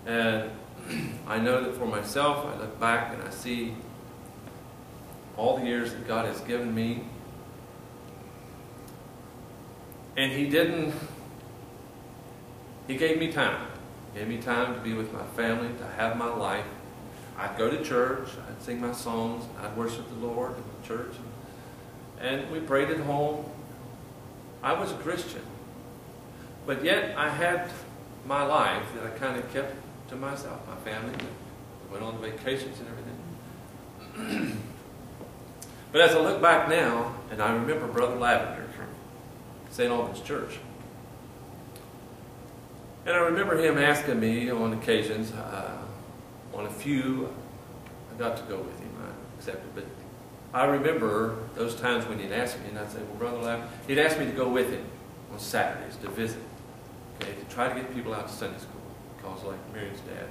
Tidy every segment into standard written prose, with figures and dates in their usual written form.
And I know that for myself, I look back and I see all the years that God has given me. And He gave me time. He gave me time to be with my family, to have my life. I'd go to church, I'd sing my songs, I'd worship the Lord in the church. And we prayed at home. I was a Christian. But yet I had my life that I kind of kept to myself, my family. We went on vacations and everything. But as I look back now, and I remember Brother Lavender from St. Albans Church. And I remember him asking me on occasions, on a few, I got to go with him, I accepted. But I remember those times when he'd ask me, and I'd say, well, Brother Lavender, he'd ask me to go with him on Saturdays to visit, okay, to try to get people out to Sunday school. Because like Miriam's dad,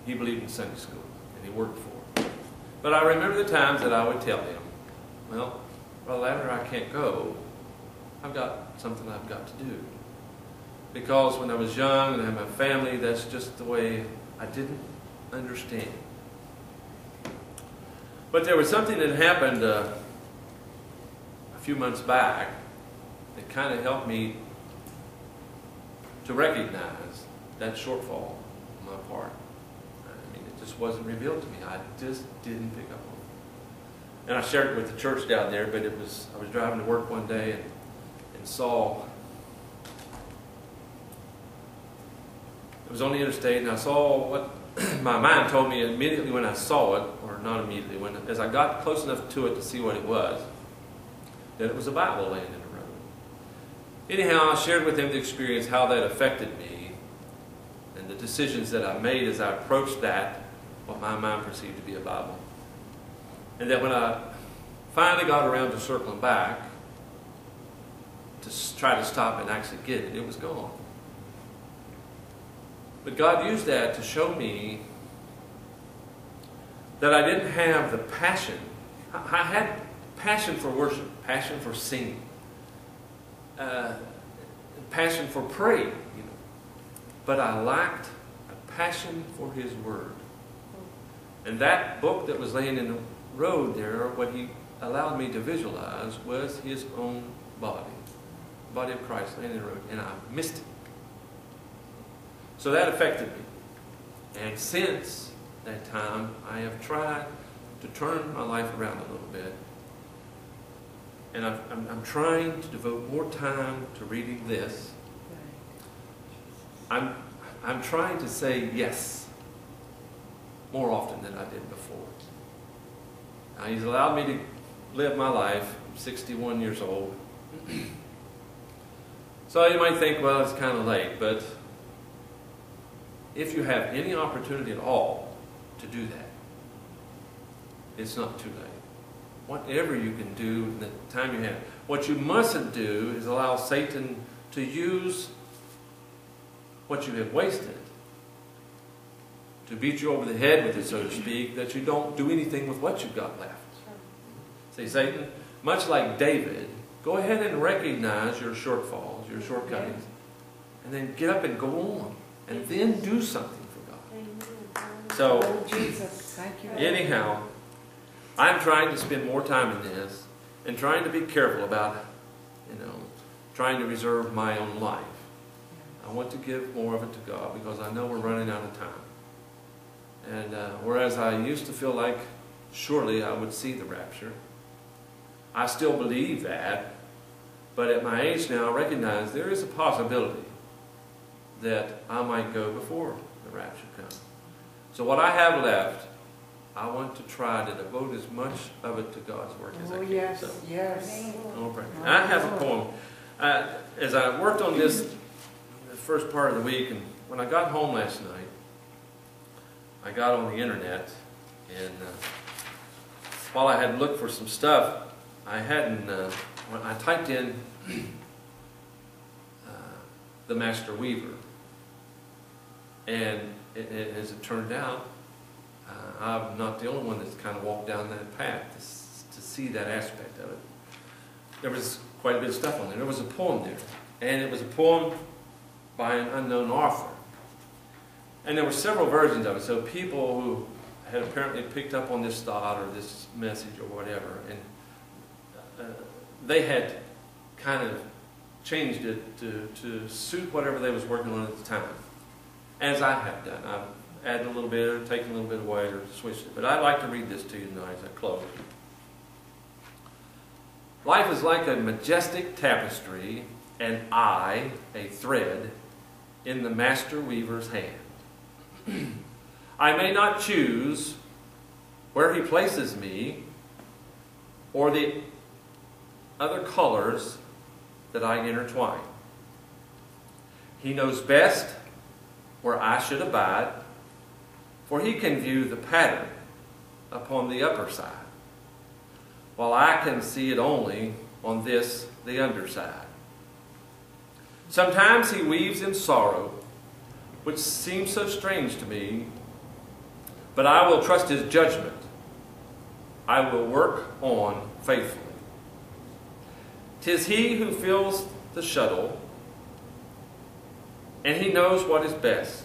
he believed in Sunday school, and he worked for it. But I remember the times that I would tell him, well, Brother Lavender, I can't go. I've got something I've got to do. Because when I was young and I had my family, that's just the way I didn't understand. But there was something that happened a few months back that kind of helped me to recognize that shortfall on my part. I mean, it just wasn't revealed to me. I just didn't pick up on it. And I shared it with the church down there, but I was driving to work one day and saw, it was on the interstate, and I saw what my mind told me immediately when I saw it, or not immediately, as I got close enough to it to see what it was, that it was a Bible laying in the road. Anyhow, I shared with him the experience, how that affected me, and the decisions that I made as I approached that, what my mind perceived to be a Bible. And that when I finally got around to circling back, to try to stop and actually get it, it was gone. But God used that to show me that I didn't have the passion. I had passion for worship, passion for singing, passion for praying, but I lacked a passion for His Word. And that book that was laying in the road there, what He allowed me to visualize was His own body. The body of Christ laying in the road, and I missed it. So that affected me. And since that time, I have tried to turn my life around a little bit. And I'm trying to devote more time to reading this. I'm trying to say yes more often than I did before. Now, He's allowed me to live my life. I'm 61 years old. So you might think, well, it's kind of late, but if you have any opportunity at all to do that, it's not too late. Whatever you can do in the time you have. What you mustn't do is allow Satan to use what you have wasted to beat you over the head with it, so to speak, that you don't do anything with what you've got left. Say, Satan, much like David, go ahead and recognize your shortfalls, your shortcomings, and then get up and go on. And then do something for God. So, anyhow, I'm trying to spend more time in this and trying to be careful about, trying to reserve my own life. I want to give more of it to God because I know we're running out of time. And whereas I used to feel like surely I would see the rapture, I still believe that, but at my age now I recognize there is a possibility that I might go before the rapture comes. So what I have left, I want to try to devote as much of it to God's work as I can. Yes, so, yes. I'll pray. I have a poem. As I worked on this the first part of the week, and when I got home last night, I got on the internet, and while I had looked for some stuff, I hadn't, when I typed in the Master Weaver. And as it turned out, I'm not the only one that's kind of walked down that path to see that aspect of it. There was quite a bit of stuff on there. There was a poem there. And it was a poem by an unknown author. And there were several versions of it. So people who had apparently picked up on this thought or this message or whatever, and they had kind of changed it to suit whatever they was working on at the time. As I have done. I've added a little bit or taken a little bit away or switched it. But I'd like to read this to you tonight as I close. Life is like a majestic tapestry, and I, a thread, in the master weaver's hand. I may not choose where he places me or the other colors that I intertwine. He knows best where I should abide, for he can view the pattern upon the upper side, while I can see it only on this, the underside. Sometimes he weaves in sorrow, which seems so strange to me, but I will trust his judgment. I will work on faithfully. 'Tis he who fills the shuttle, and he knows what is best.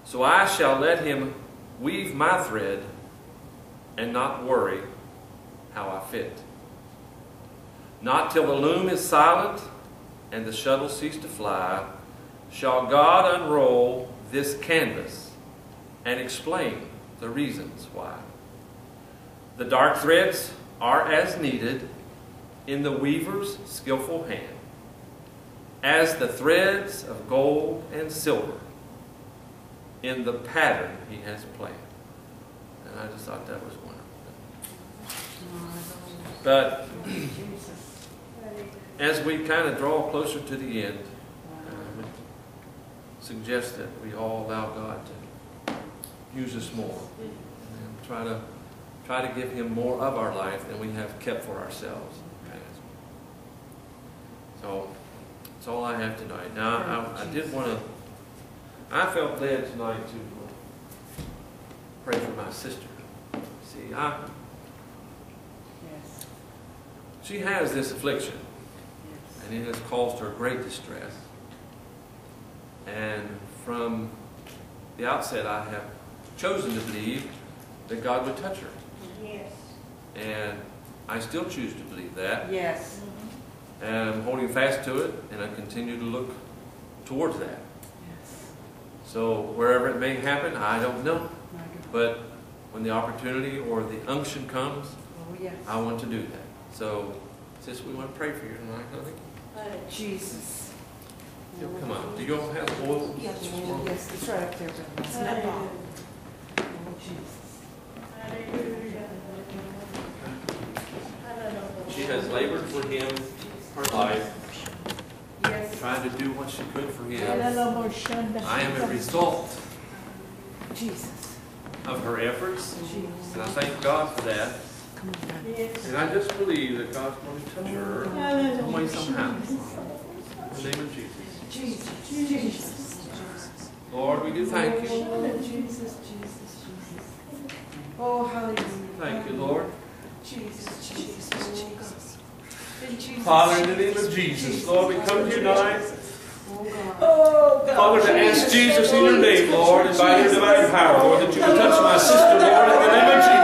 So I shall let him weave my thread and not worry how I fit. Not till the loom is silent and the shuttle cease to fly shall God unroll this canvas and explain the reasons why. The dark threads are as needed in the weaver's skillful hand as the threads of gold and silver in the pattern he has planned. And I just thought that was wonderful. But as we kind of draw closer to the end, I would suggest that we all allow God to use us more and try to give him more of our life than we have kept for ourselves. So that's all I have tonight. Now I felt led tonight to pray for my sister. See, she has this affliction, and it has caused her great distress. And from the outset, I have chosen to believe that God would touch her. Yes. And I still choose to believe that. Yes. And I'm holding fast to it, and I continue to look towards that. Yes. So wherever it may happen, I don't know. But when the opportunity or the unction comes, I want to do that. So, sis, we want to pray for you tonight, honey. Jesus. Come on. Do you all have oil? Yes, it's right up there. It's not wrong. Oh, Jesus. She has labored for him her life, Yes. trying to do what she could for him. I I am a result Jesus. of her efforts, Jesus. and I thank God for that. Yes. And I just believe that God's going to touch her some way, somehow. In the name of Jesus. Jesus. Jesus. Lord, we do thank you. Jesus. Jesus. Oh, hallelujah. Thank you, Lord. Jesus. Jesus. Jesus. Father, in the name of Jesus, Lord, we come to you tonight. Oh, God. Father, to ask Jesus in your name, Lord, and by your divine power, Lord, that you would touch my sister, Lord, in the name of Jesus.